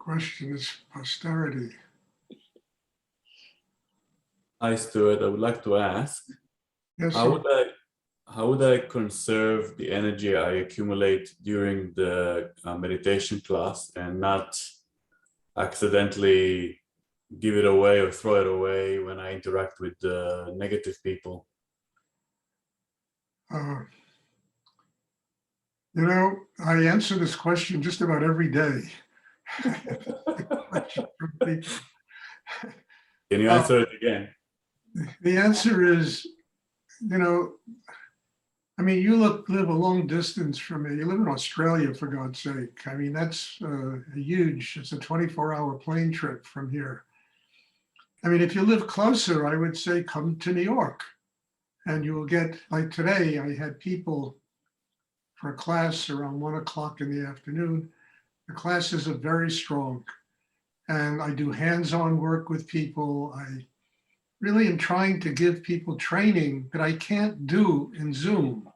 question is posterity. Hi, Stuart. I would like to ask, Yes, how sir. would I how would I conserve the energy I accumulate during the meditation class and not accidentally give it away or throw it away when I interact with negative people? You know, I answer this question just about every day. Question from people. Can you answer it again? The answer is, you know, I mean, you live a long distance from me. You live in Australia, for God's sake. I mean, that's huge. It's a 24-hour plane trip from here. I mean, if you live closer, I would say come to New York. And you will get, like today, I had people for a class around 1 o'clock in the afternoon. The classes are very strong. And I do hands-on work with people. I really am trying to give people training that I can't do in Zoom.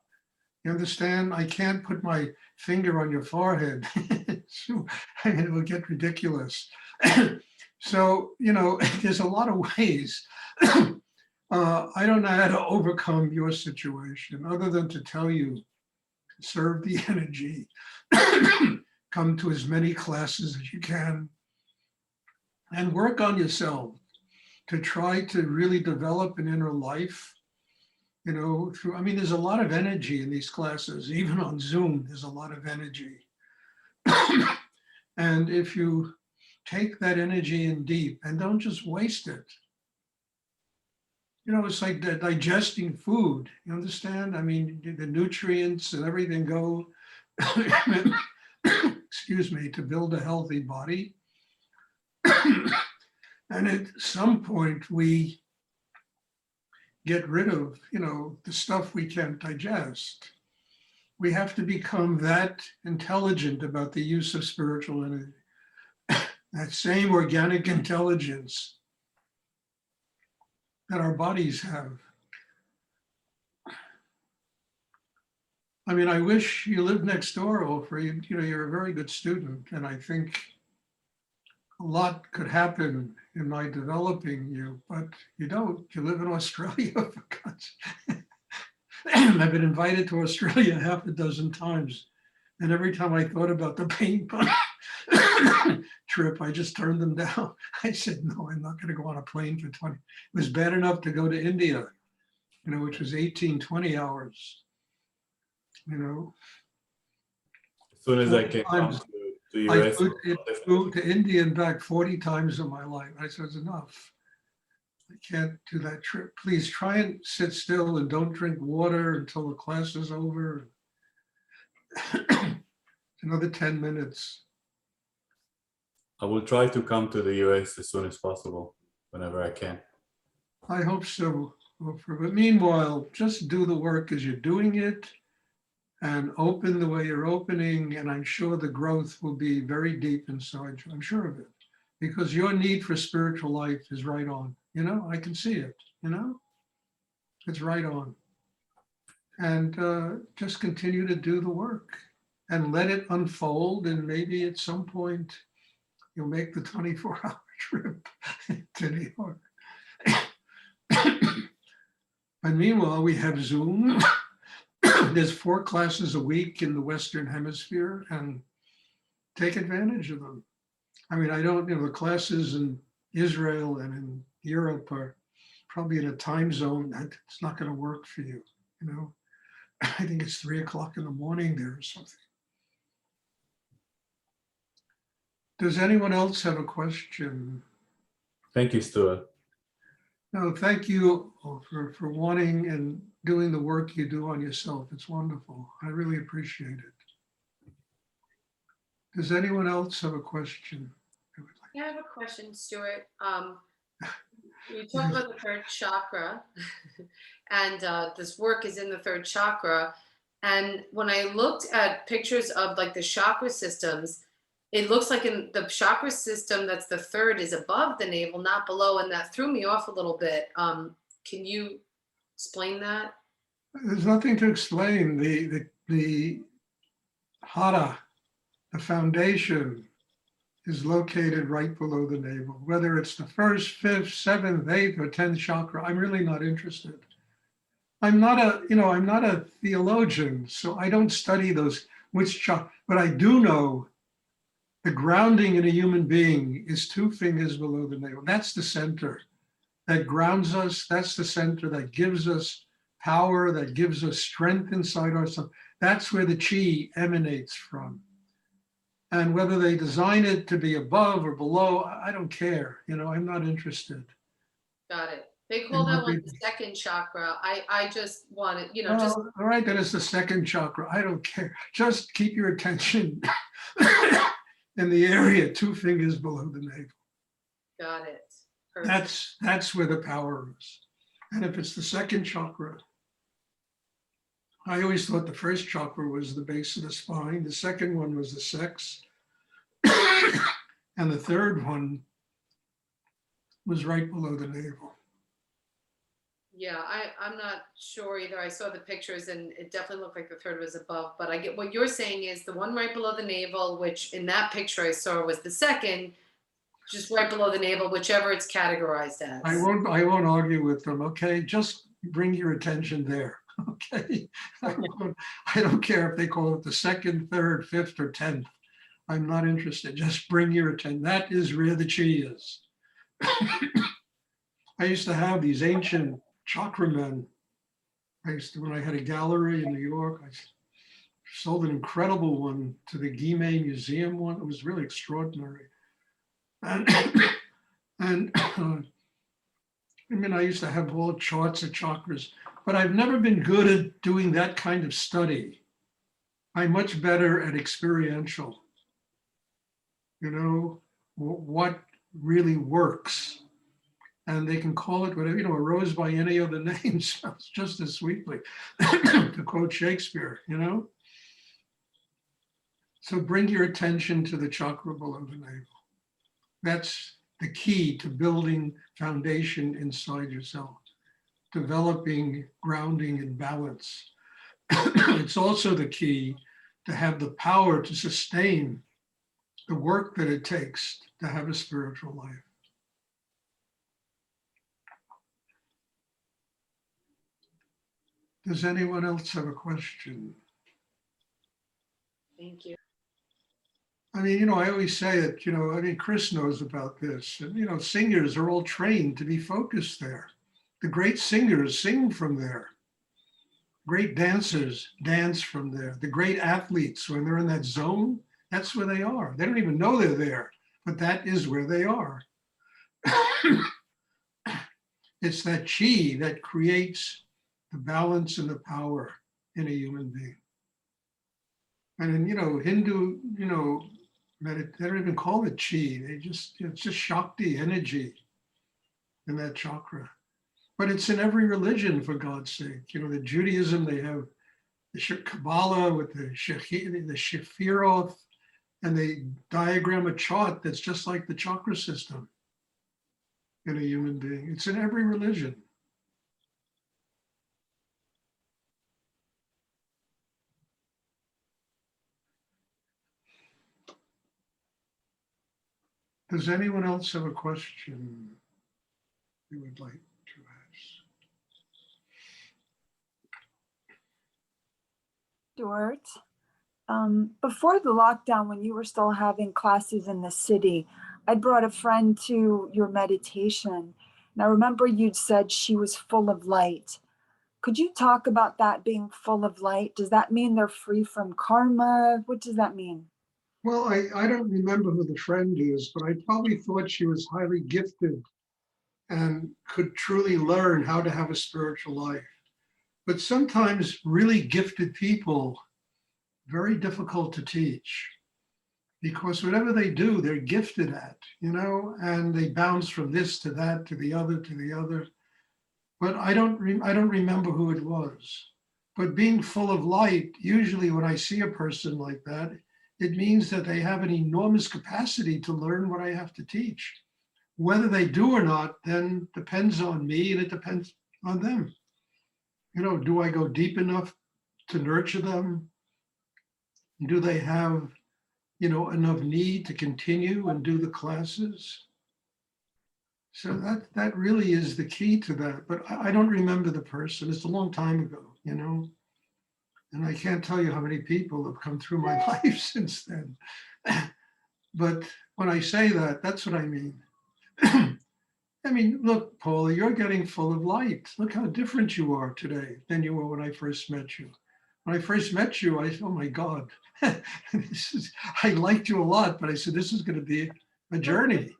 You understand? I can't put my finger on your forehead. So, I mean, it will get ridiculous. So, you know, there's a lot of ways. I don't know how to overcome your situation other than to tell you, conserve the energy, come to as many classes as you can, and work on yourself to try to really develop an inner life. You know, I mean, there's a lot of energy in these classes, even on Zoom, there's a lot of energy. And if you take that energy in deep and don't just waste it, you know, it's like digesting food, you understand? I mean, the nutrients and everything go, excuse me, to build a healthy body. And at some point we get rid of, you know, the stuff we can't digest. We have to become that intelligent about the use of spiritual energy. That same organic intelligence that our bodies have. I mean, I wish you lived next door, Ofer. You know, you're a very good student, and I think a lot could happen in my developing you, but you don't. You live in Australia, for God's sake. I've been invited to Australia half a dozen times, and every time I thought about the paint trip, I just turned them down. I said, no, I'm not going to go on a plane for 20. It was bad enough to go to India, you know, which was 18, 20 hours, you know. As soon as I came to the I US, flew to India and back 40 times in my life. I said, it's enough. I can't do that trip. Please try and sit still and don't drink water until the class is over. Another 10 minutes. I will try to come to the US as soon as possible, whenever I can. I hope so, Ofer. But meanwhile, just do the work as you're doing it and open the way you're opening. And I'm sure the growth will be very deep inside you. I'm sure of it. Because your need for spiritual life is right on. You know, I can see it, you know, it's right on. And just continue to do the work and let it unfold. And maybe at some point, you'll make the 24-hour trip to New York. And meanwhile, we have Zoom. There's 4 classes a week in the Western Hemisphere, and take advantage of them. I mean, I don't, you know, the classes in Israel and in Europe are probably in a time zone that it's not going to work for you, you know. I think it's 3 o'clock in the morning there or something. Does anyone else have a question? Thank you, Stuart. No, thank you for wanting and doing the work you do on yourself. It's wonderful. I really appreciate it. Does anyone else have a question? I have a question, Stuart. You talk about the third chakra, and this work is in the third chakra. And when I looked at pictures of like the chakra systems, it looks like in the chakra system that's the third is above the navel, not below, and that threw me off a little bit. Can you explain that? There's nothing to explain. The hara, the foundation, is located right below the navel. Whether it's the first, fifth, seventh, eighth, or 10th chakra, I'm really not interested. I'm not a theologian, so I don't study those which chakra, but I do know the grounding in a human being is 2 fingers below the navel. That's the center that grounds us. That's the center that gives us power, that gives us strength inside ourselves. That's where the chi emanates from. And whether they design it to be above or below, I don't care. I'm not interested. Got it. They call that one the second chakra. I just wanted, just. All right, then it's the second chakra. I don't care. Just keep your attention in the area 2 fingers below the navel. Got it. Perfect. That's where the power is. And if it's the second chakra, I always thought the first chakra was the base of the spine. The second one was the sex. And the third one was right below the navel. Yeah, I'm not sure either. I saw the pictures and it definitely looked like the third was above, but I get what you're saying is the one right below the navel, which in that picture I saw was the second, just right below the navel, whichever it's categorized as. I won't argue with them. Okay, just bring your attention there. Okay, I don't care if they call it the second, third, fifth, or 10th. I'm not interested. Just bring your attention. That is where the chi is. I used to have these ancient chakra men. When I had a gallery in New York, I sold an incredible one to the Guime Museum one. It was really extraordinary. And I used to have all charts of chakras, but I've never been good at doing that kind of study. I'm much better at experiential. What really works. And they can call it whatever, a rose by any other name sounds just as sweetly, to quote Shakespeare, So bring your attention to the chakra below the navel. That's the key to building foundation inside yourself, developing grounding and balance. It's also the key to have the power to sustain the work that it takes to have a spiritual life. Does anyone else have a question? Thank you. I always say that, Chris knows about this. And, singers are all trained to be focused there. The great singers sing from there. Great dancers dance from there. The great athletes, when they're in that zone, that's where they are. They don't even know they're there, but that is where they are. It's that chi that creates the balance and the power in a human being. And in, Hindu, they don't even call it chi. It's just shakti, energy in that chakra. But it's in every religion, for God's sake. The Judaism, they have the Kabbalah with the Shephiroth, and they diagram a chart that's just like the chakra system in a human being. It's in every religion. Does anyone else have a question you would like to ask? Stuart, before the lockdown, when you were still having classes in the city, I brought a friend to your meditation. And I remember you'd said she was full of light. Could you talk about that being full of light? Does that mean they're free from karma? What does that mean? Well, I don't remember who the friend is, but I probably thought she was highly gifted and could truly learn how to have a spiritual life. But sometimes really gifted people, very difficult to teach, because whatever they do, they're gifted at, and they bounce from this to that, to the other, to the other. But I don't remember who it was. But being full of light, usually when I see a person like that, it means that they have an enormous capacity to learn what I have to teach. Whether they do or not, then depends on me, and it depends on them. Do I go deep enough to nurture them? Do they have, enough need to continue and do the classes. So that really is the key to that. But I don't remember the person. It's a long time ago, and I can't tell you how many people have come through my life since then. But when I say that, that's what I mean. I mean, look, Paula, you're getting full of light. Look how different you are today than you were when I first met you. When I first met you, oh my God, I liked you a lot, but I said, this is going to be a journey.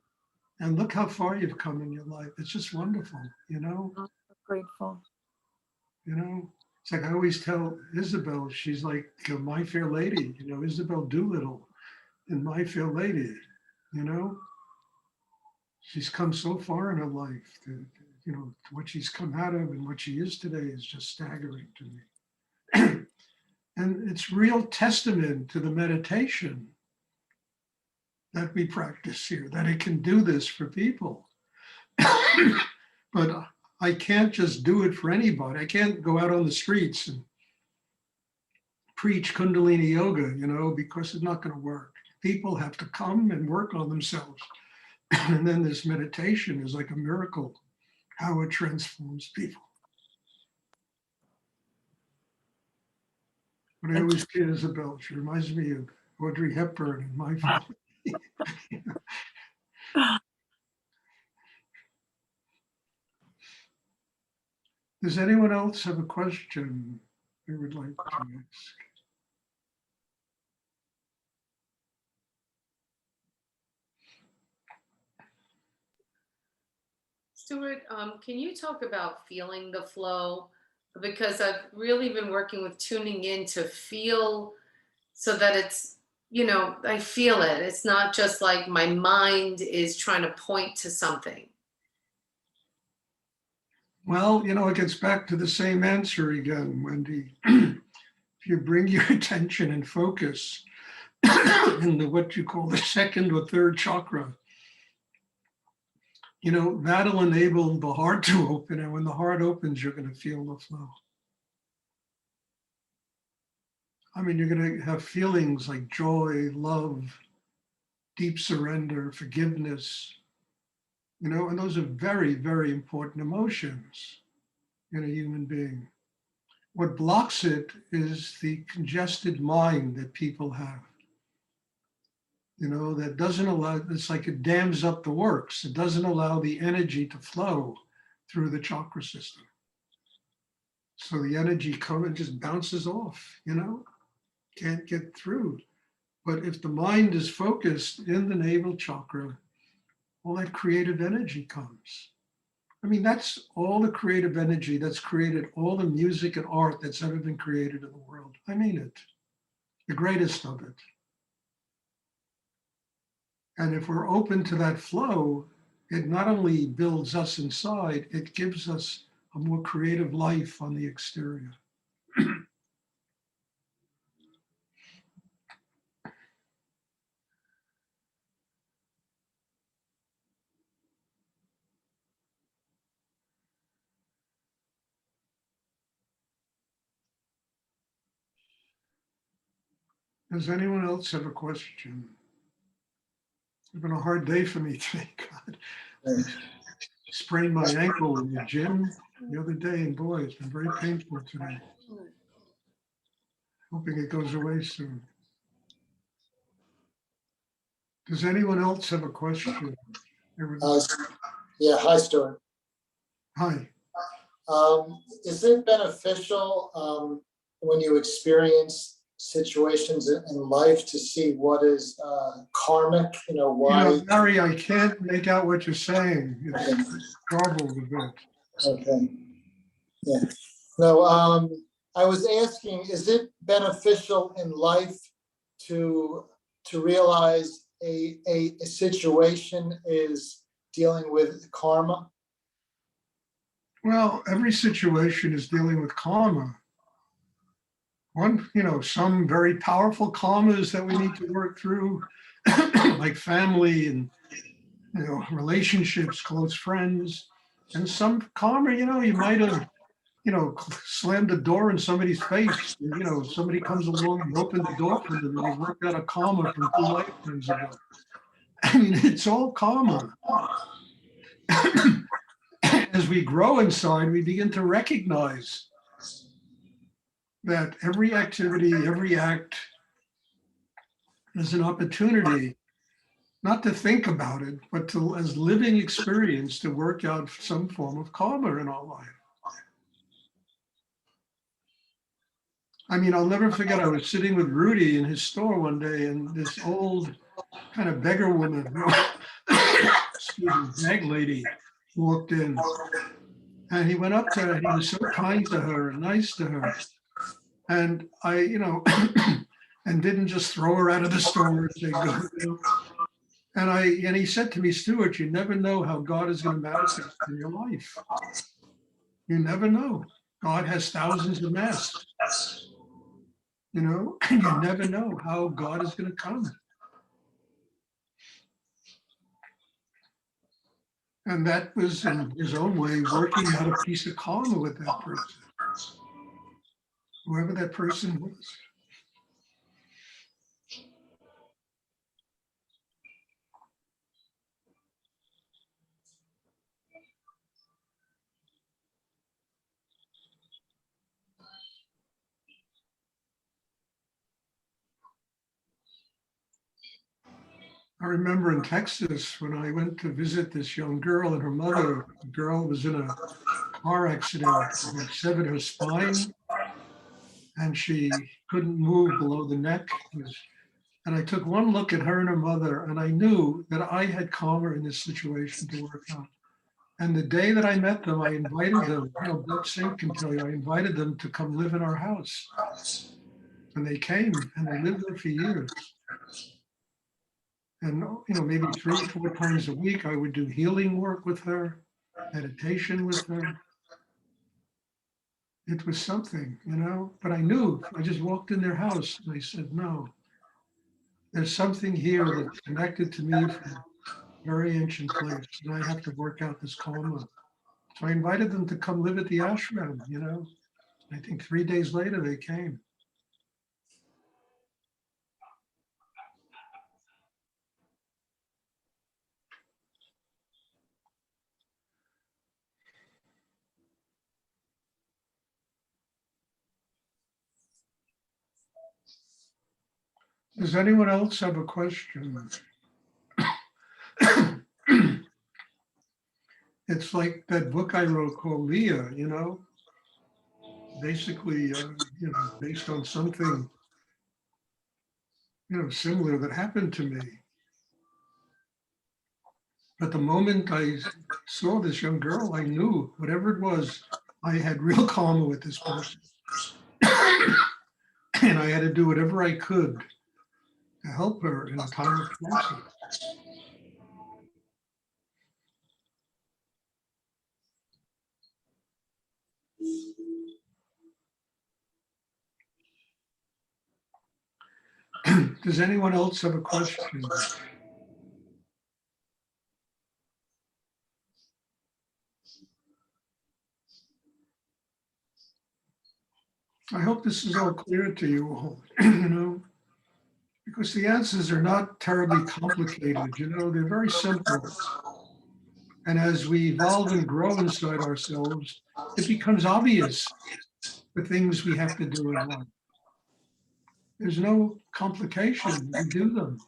And look how far you've come in your life. It's just wonderful, I'm grateful. It's like I always tell Isabel, she's like My Fair Lady, Isabel Doolittle in My Fair Lady, She's come so far in her life that, what she's come out of and what she is today is just staggering to me. And it's real testament to the meditation that we practice here, that it can do this for people. But I can't just do it for anybody. I can't go out on the streets and preach Kundalini yoga, because it's not going to work. People have to come and work on themselves. And then this meditation is like a miracle, how it transforms people. But I always see Isabel, she reminds me of Audrey Hepburn in My Family. Does anyone else have a question they would like to ask? Stuart, can you talk about feeling the flow? Because I've really been working with tuning in to feel so that it's, I feel it. It's not just like my mind is trying to point to something. Well, it gets back to the same answer again, Wendy. If you bring your attention and focus in what you call the second or third chakra, that'll enable the heart to open. And when the heart opens, you're going to feel the flow. I mean, you're going to have feelings like joy, love, deep surrender, forgiveness, and those are very, very important emotions in a human being. What blocks it is the congested mind that people have. That doesn't allow, it's like it dams up the works. It doesn't allow the energy to flow through the chakra system. So the energy comes and just bounces off, can't get through. But if the mind is focused in the navel chakra, all that creative energy comes. I mean, that's all the creative energy that's created all the music and art that's ever been created in the world. I mean it, the greatest of it. And if we're open to that flow, it not only builds us inside, it gives us a more creative life on the exterior. Does anyone else have a question? It's been a hard day for me today, God. Sprained my ankle in the gym the other day, and boy, it's been very painful today. Hoping it goes away soon. Does anyone else have a question? Yeah, hi, Stuart. Hi. Is it beneficial when you experience situations in life to see what is karmic? Why? Larry, I can't make out what you're saying. It's garbled a bit. Okay. Yeah. No, I was asking, is it beneficial in life to realize a situation is dealing with karma? Well, every situation is dealing with karma. Some very powerful karmas that we need to work through, like family and, relationships, close friends. And some karma, you might have slammed the door in somebody's face. And, somebody comes along and opened the door for them, and they worked out a karma from 2 lifetimes ago. I mean, it's all karma. As we grow inside, we begin to recognize that every activity, every act is an opportunity not to think about it, but to, as living experience, to work out some form of karma in our life. I mean, I'll never forget, I was sitting with Rudy in his store one day, and this old kind of beggar woman, excuse me, bag lady, walked in. And he went up to her, and he was so kind to her and nice to her. And I, and didn't just throw her out of the store and say, go. And he said to me, Stuart, you never know how God is going to manifest in your life. You never know. God has thousands of masks, and you never know how God is going to come. And that was, in his own way, working out a piece of karma with that person, whoever that person was. I remember in Texas when I went to visit this young girl and her mother. The girl was in a car accident and severed her spine, and she couldn't move below the neck. And I took one look at her and her mother, and I knew that I had karma in this situation to work out. And the day that I met them, I invited them, Brooke Sink can tell you, I invited them to come live in our house. And they came, and they lived there for years. And, maybe 3-4 times a week, I would do healing work with her, meditation with her. It was something, but I knew. I just walked in their house and I said, no, there's something here that's connected to me from a very ancient place, and I have to work out this karma. So I invited them to come live at the ashram, I think 3 days later they came. Does anyone else have a question? It's like that book I wrote called Leah, basically, based on something, similar that happened to me. But the moment I saw this young girl, I knew whatever it was, I had real karma with this person. And I had to do whatever I could to help her in a time of crisis. Does anyone else have a question? I hope this is all clear to you all, because the answers are not terribly complicated, they're very simple. And as we evolve and grow inside ourselves, it becomes obvious the things we have to do in life. There's no complication, we do them,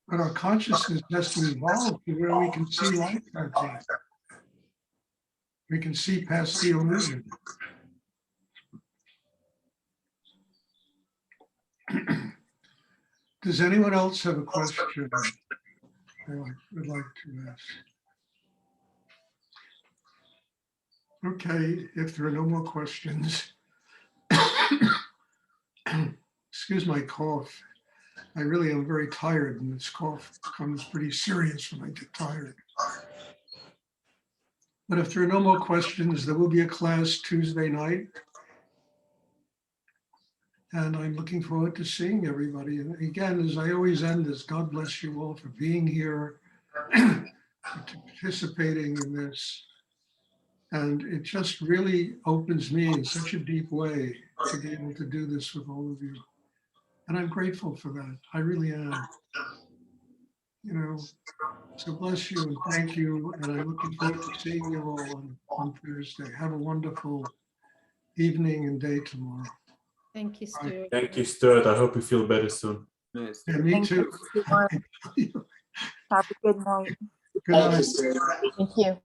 But our consciousness has to evolve to where we can see life like that. We can see past the illusion. Does anyone else have a question I would like to ask? Okay, if there are no more questions. Excuse my cough. I really am very tired, and this cough becomes pretty serious when I get tired. But if there are no more questions, there will be a class Tuesday night. And I'm looking forward to seeing everybody. And again, as I always end this, God bless you all for being here, for participating in this. And it just really opens me in such a deep way to be able to do this with all of you. And I'm grateful for that. I really am. You know, so bless you and thank you. And I'm looking forward to seeing you all on Thursday. Have a wonderful evening and day tomorrow. Thank you, Stuart. Thank you, Stuart. I hope you feel better soon. Yes. Yeah, me Thank too. you, Stuart. Have a good night. Good Thank night. you, Stuart. Thank you.